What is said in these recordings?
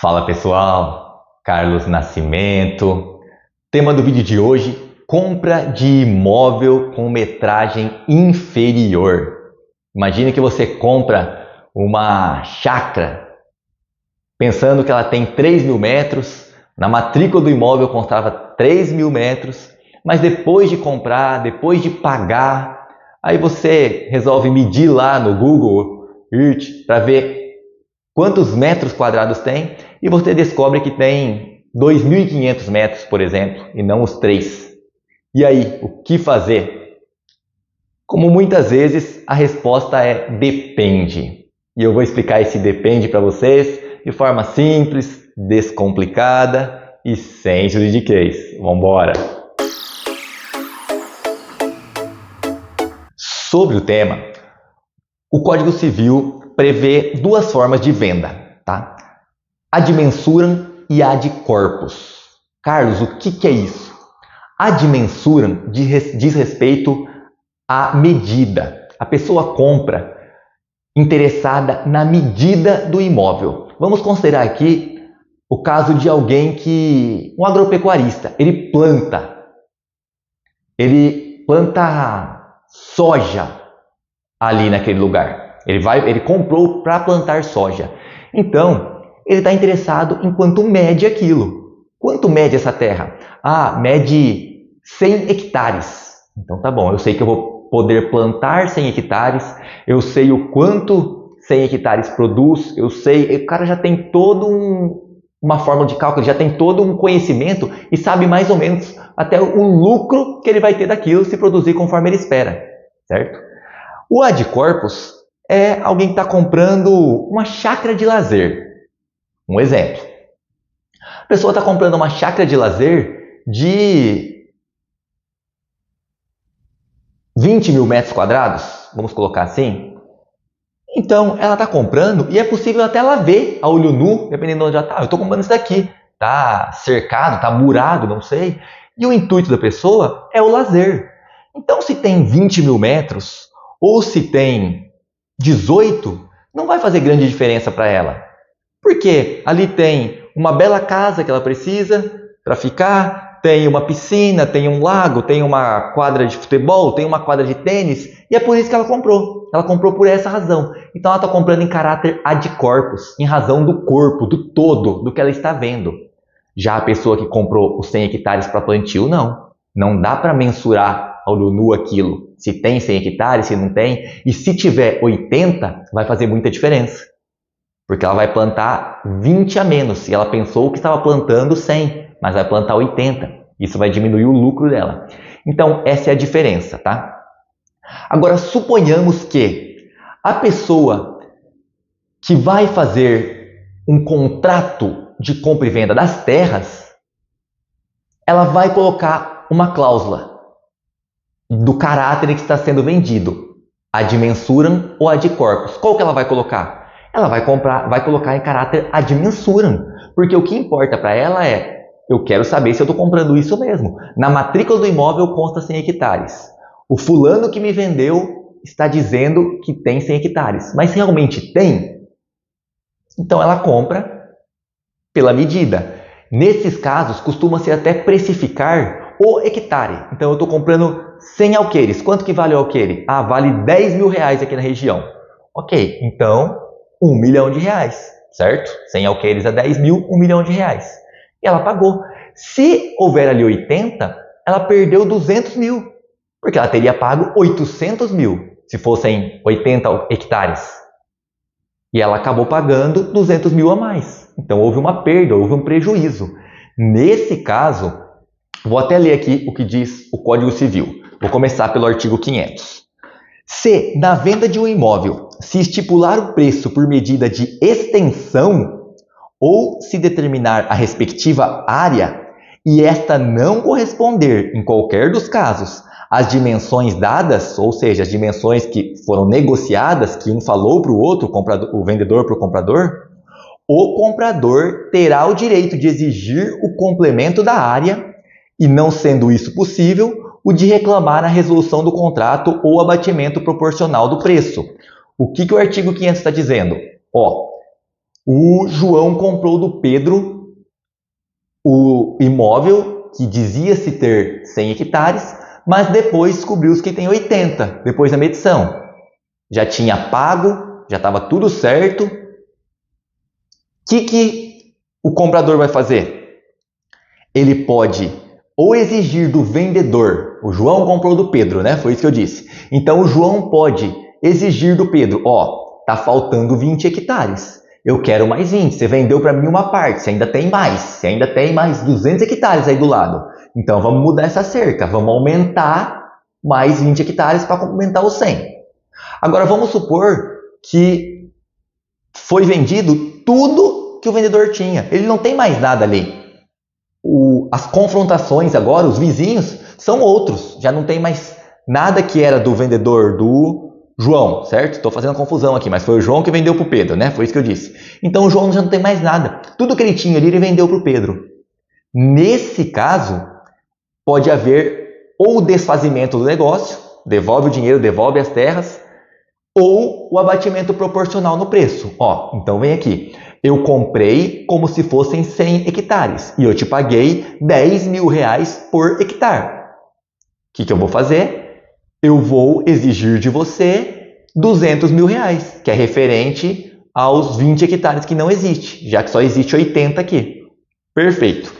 Fala pessoal, Carlos Nascimento. Tema do vídeo de hoje: compra de imóvel com metragem inferior. Imagine que você compra uma chácara pensando que ela tem 3.000 metros, na matrícula do imóvel constava 3.000 metros, mas depois de comprar, depois de pagar, aí você resolve medir lá no Google Earth para ver quantos metros quadrados tem e você descobre que tem 2.500 metros, por exemplo, e não os 3. E aí, o que fazer? Como muitas vezes, a resposta é depende. E eu vou explicar esse depende para vocês de forma simples, descomplicada e sem juridiquês. Vamos embora! Sobre o tema, o Código Civil prevê duas formas de venda, tá? Ad mensuram e ad corpus. Carlos, o que é isso? Ad mensuram diz respeito à medida. A pessoa compra interessada na medida do imóvel. Vamos considerar aqui o caso de alguém um agropecuarista, ele planta soja ali naquele lugar. Ele comprou para plantar soja. Então, ele está interessado em quanto mede aquilo. Quanto mede essa terra? Mede 100 hectares. Então tá bom, eu sei que eu vou poder plantar 100 hectares, eu sei o quanto 100 hectares produz, o cara já tem uma forma de cálculo, já tem todo um conhecimento e sabe mais ou menos até o lucro que ele vai ter daquilo se produzir conforme ele espera, certo? O ad corpus é alguém que está comprando uma chácara de lazer. Um exemplo. A pessoa está comprando uma chácara de lazer de 20.000 metros quadrados, vamos colocar assim. Então, ela está comprando e é possível até ela ver a olho nu, dependendo de onde ela está. Eu estou comprando isso daqui. Está cercado, está murado, não sei. E o intuito da pessoa é o lazer. Então, se tem 20.000 metros ou se tem 18, não vai fazer grande diferença para ela. Porque ali tem uma bela casa que ela precisa para ficar, tem uma piscina, tem um lago, tem uma quadra de futebol, tem uma quadra de tênis, e é por isso que ela comprou. Ela comprou por essa razão. Então ela está comprando em caráter ad corpus, em razão do corpo, do todo, do que ela está vendo. Já a pessoa que comprou os 100 hectares para plantio, não. Não dá para mensurar ao olho nu aquilo. Se tem 100 hectares, se não tem. E se tiver 80, vai fazer muita diferença. Porque ela vai plantar 20 a menos. E ela pensou que estava plantando 100, mas vai plantar 80. Isso vai diminuir o lucro dela. Então, essa é a diferença, tá? Agora, suponhamos que a pessoa que vai fazer um contrato de compra e venda das terras, ela vai colocar uma cláusula do caráter que está sendo vendido, ad mensuram ou ad corpus. Qual que ela vai colocar? Ela vai colocar em caráter ad mensuram, porque o que importa para ela é, eu quero saber se eu estou comprando isso mesmo. Na matrícula do imóvel consta 100 hectares. O fulano que me vendeu está dizendo que tem 100 hectares, mas realmente tem? Então ela compra pela medida. Nesses casos, costuma-se até precificar o hectare. Então eu estou comprando 100 alqueires. Quanto que vale o alqueire? Vale 10.000 reais aqui na região. Ok, então 1 milhão de reais, certo? 100 alqueires a 10.000, 1 milhão de reais. E ela pagou. Se houver ali 80, ela perdeu 200 mil, porque ela teria pago 800 mil, se fossem 80 hectares. E ela acabou pagando 200 mil a mais. Então houve uma perda, houve um prejuízo. Nesse caso, vou até ler aqui o que diz o Código Civil. Vou começar pelo artigo 500. Se, na venda de um imóvel, se estipular o preço por medida de extensão ou se determinar a respectiva área e esta não corresponder, em qualquer dos casos, às dimensões dadas, ou seja, as dimensões que foram negociadas, que um falou para o outro, o vendedor para o comprador terá o direito de exigir o complemento da área e, não sendo isso possível, o de reclamar a resolução do contrato ou abatimento proporcional do preço. O que o artigo 500 está dizendo? O João comprou do Pedro o imóvel que dizia-se ter 100 hectares, mas depois descobriu que tem 80, depois da medição. Já tinha pago, já estava tudo certo. O que o comprador vai fazer? Ele pode ou exigir do vendedor, o João comprou do Pedro, né? Foi isso que eu disse. Então o João pode exigir do Pedro, tá faltando 20 hectares. Eu quero mais 20. Você vendeu para mim uma parte, você ainda tem mais. Você ainda tem mais 200 hectares aí do lado. Então vamos mudar essa cerca, vamos aumentar mais 20 hectares para complementar os 100. Agora vamos supor que foi vendido tudo que o vendedor tinha. Ele não tem mais nada ali. As confrontações agora, os vizinhos, são outros. Já não tem mais nada que era do vendedor do João, certo? Estou fazendo confusão aqui, mas foi o João que vendeu para o Pedro, né? Foi isso que eu disse. Então o João já não tem mais nada. Tudo que ele tinha ali, ele vendeu para o Pedro. Nesse caso, pode haver ou o desfazimento do negócio, devolve o dinheiro, devolve as terras, ou o abatimento proporcional no preço. Então vem aqui. Eu comprei como se fossem 100 hectares e eu te paguei 10 mil reais por hectare. O que eu vou fazer? Eu vou exigir de você 200 mil reais, que é referente aos 20 hectares que não existe, já que só existe 80 aqui. Perfeito.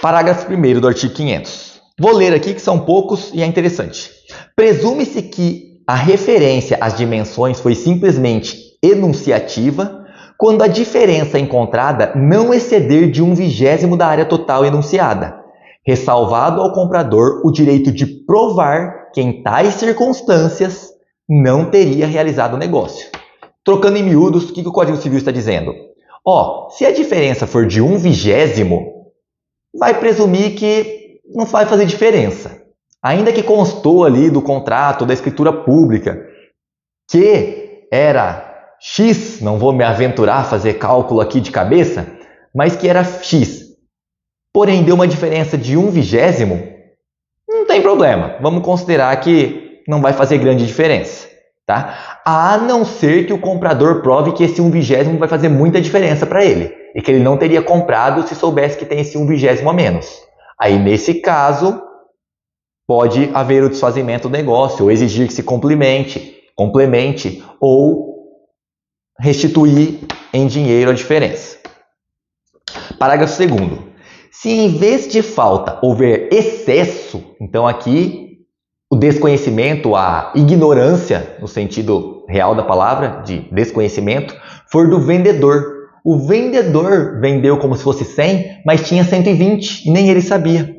Parágrafo 1º do artigo 500. Vou ler aqui que são poucos e é interessante. Presume-se que a referência às dimensões foi simplesmente enunciativa quando a diferença encontrada não exceder de 1/20 da área total enunciada, ressalvado ao comprador o direito de provar que em tais circunstâncias não teria realizado o negócio. Trocando em miúdos, o que o Código Civil está dizendo? Se a diferença for de 1/20, vai presumir que não vai fazer diferença. Ainda que constou ali do contrato, da escritura pública, que era X, não vou me aventurar a fazer cálculo aqui de cabeça, mas que era X. Porém, deu uma diferença de 1/20, não tem problema. Vamos considerar que não vai fazer grande diferença. Tá? A não ser que o comprador prove que esse 1/20 vai fazer muita diferença para ele e que ele não teria comprado se soubesse que tem esse 1/20 a menos. Aí, nesse caso, pode haver o desfazimento do negócio ou exigir que se complemente ou restituir em dinheiro a diferença. Parágrafo 2º. Se em vez de falta houver excesso, então aqui o desconhecimento, a ignorância, no sentido real da palavra, de desconhecimento, for do vendedor. O vendedor vendeu como se fosse 100, mas tinha 120 e nem ele sabia.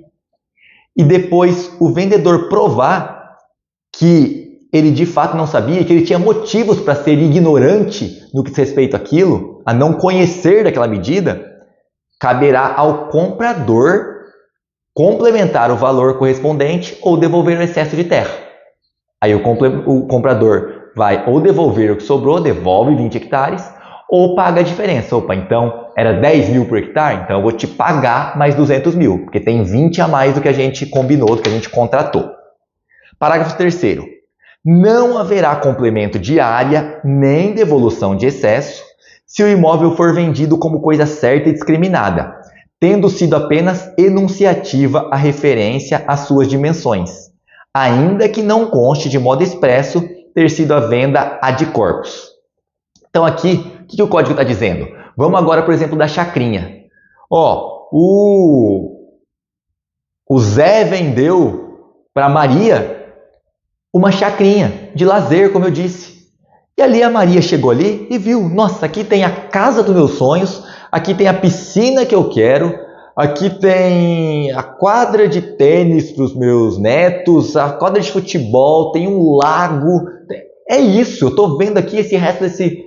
E depois o vendedor provar que ele de fato não sabia, que ele tinha motivos para ser ignorante no que diz respeito àquilo, a não conhecer daquela medida, caberá ao comprador complementar o valor correspondente ou devolver o excesso de terra. Aí o comprador vai ou devolver o que sobrou, devolve 20 hectares, ou paga a diferença. Então era 10 mil por hectare, então eu vou te pagar mais 200 mil, porque tem 20 a mais do que a gente combinou, do que a gente contratou. Parágrafo 3º. Não haverá complemento de área nem devolução de excesso se o imóvel for vendido como coisa certa e discriminada, tendo sido apenas enunciativa a referência às suas dimensões, ainda que não conste de modo expresso ter sido a venda ad corpus. Então aqui, o que o código está dizendo? Vamos agora, por exemplo, da chacrinha. O Zé vendeu para Maria uma chacrinha de lazer, como eu disse. E ali a Maria chegou ali e viu, nossa, aqui tem a casa dos meus sonhos, aqui tem a piscina que eu quero, aqui tem a quadra de tênis para os meus netos, a quadra de futebol, tem um lago. É isso, eu estou vendo aqui esse resto desse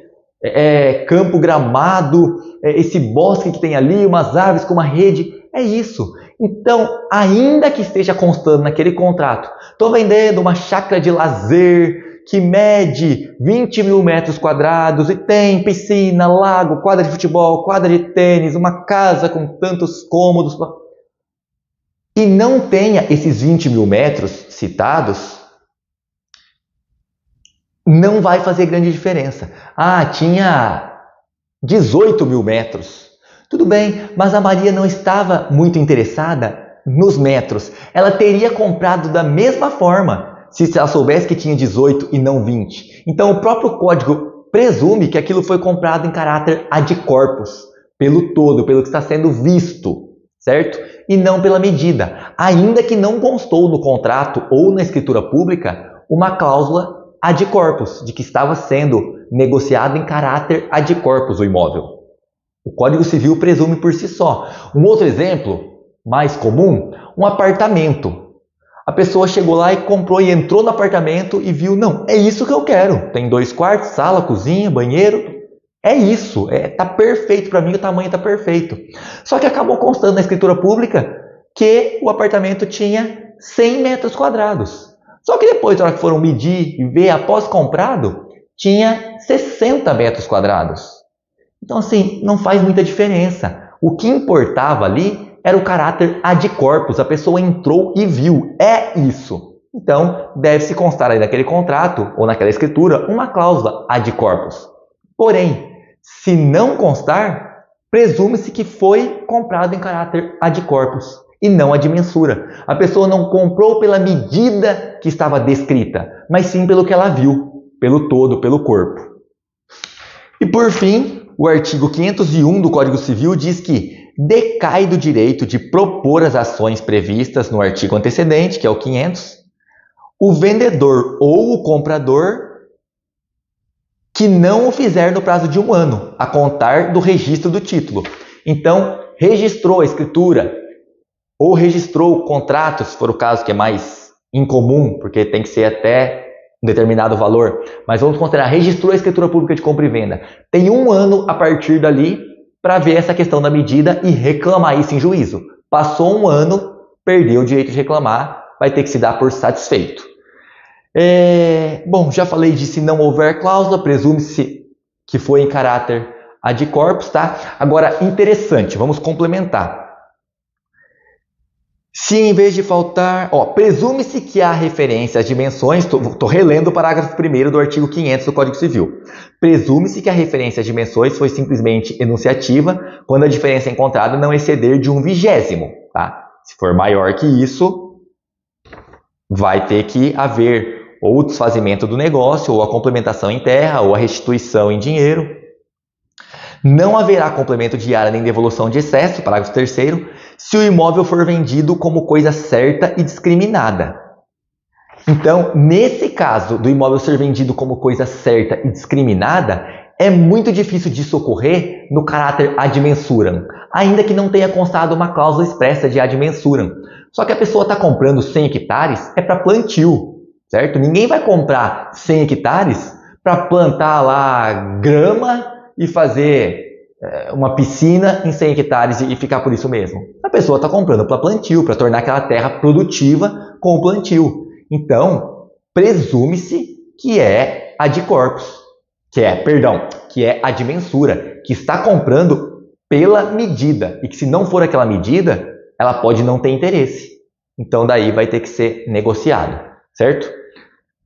campo gramado, esse bosque que tem ali, umas árvores com uma rede. É isso. Então, ainda que esteja constando naquele contrato, estou vendendo uma chácara de lazer que mede 20 mil metros quadrados e tem piscina, lago, quadra de futebol, quadra de tênis, uma casa com tantos cômodos, e não tenha esses 20 mil metros citados, não vai fazer grande diferença. Ah, tinha 18 mil metros. Tudo bem, mas a Maria não estava muito interessada nos metros. Ela teria comprado da mesma forma se ela soubesse que tinha 18 e não 20. Então o próprio código presume que aquilo foi comprado em caráter ad corpus, pelo todo, pelo que está sendo visto, certo? E não pela medida, ainda que não constou no contrato ou na escritura pública uma cláusula ad corpus, de que estava sendo negociado em caráter ad corpus o imóvel. O Código Civil presume por si só. Um outro exemplo mais comum, um apartamento. A pessoa chegou lá e comprou e entrou no apartamento e viu, não, é isso que eu quero. Tem 2 quartos, sala, cozinha, banheiro. É isso, tá perfeito para mim, o tamanho está perfeito. Só que acabou constando na escritura pública que o apartamento tinha 100 metros quadrados. Só que depois, na hora que foram medir e ver após comprado, tinha 60 metros quadrados. Então, assim, não faz muita diferença. O que importava ali era o caráter ad corpus. A pessoa entrou e viu. É isso. Então, deve-se constar aí naquele contrato ou naquela escritura uma cláusula ad corpus. Porém, se não constar, presume-se que foi comprado em caráter ad corpus e não ad mensura. A pessoa não comprou pela medida que estava descrita, mas sim pelo que ela viu, pelo todo, pelo corpo. E por fim, o artigo 501 do Código Civil diz que decai do direito de propor as ações previstas no artigo antecedente, que é o 500, o vendedor ou o comprador que não o fizer no prazo de 1 ano, a contar do registro do título. Então, registrou a escritura ou registrou o contrato, se for o caso que é mais incomum, porque tem que ser até um determinado valor, mas vamos considerar, registrou a escritura pública de compra e venda. Tem 1 ano a partir dali para ver essa questão da medida e reclamar isso em juízo. Passou 1 ano, perdeu o direito de reclamar, vai ter que se dar por satisfeito. Bom, já falei de se não houver cláusula, presume-se que foi em caráter ad corpus, tá? Agora, interessante, vamos complementar. Se em vez de faltar... presume-se que há referência às dimensões... Estou relendo o parágrafo 1º do artigo 500 do Código Civil. Presume-se que a referência às dimensões foi simplesmente enunciativa quando a diferença encontrada não exceder de 1/20, tá? Se for maior que isso, vai ter que haver ou o desfazimento do negócio, ou a complementação em terra, ou a restituição em dinheiro. Não haverá complemento de área nem devolução de excesso, parágrafo 3º, se o imóvel for vendido como coisa certa e discriminada. Então, nesse caso do imóvel ser vendido como coisa certa e discriminada, é muito difícil disso ocorrer no caráter ad mensuram, ainda que não tenha constado uma cláusula expressa de ad mensuram. Só que a pessoa está comprando 100 hectares, é para plantio, certo? Ninguém vai comprar 100 hectares para plantar lá grama e fazer uma piscina em 100 hectares e ficar por isso mesmo. A pessoa está comprando para plantio, para tornar aquela terra produtiva com o plantio. Então, presume-se que é ad corpus, que é ad mensura, que está comprando pela medida e que se não for aquela medida, ela pode não ter interesse. Então, daí vai ter que ser negociado, certo?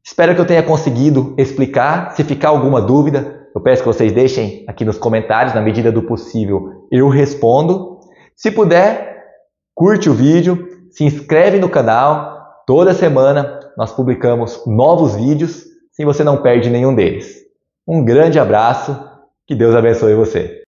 Espero que eu tenha conseguido explicar. Se ficar alguma dúvida, eu peço que vocês deixem aqui nos comentários, na medida do possível eu respondo. Se puder, curte o vídeo, se inscreve no canal. Toda semana nós publicamos novos vídeos, se você não perde nenhum deles. Um grande abraço, que Deus abençoe você.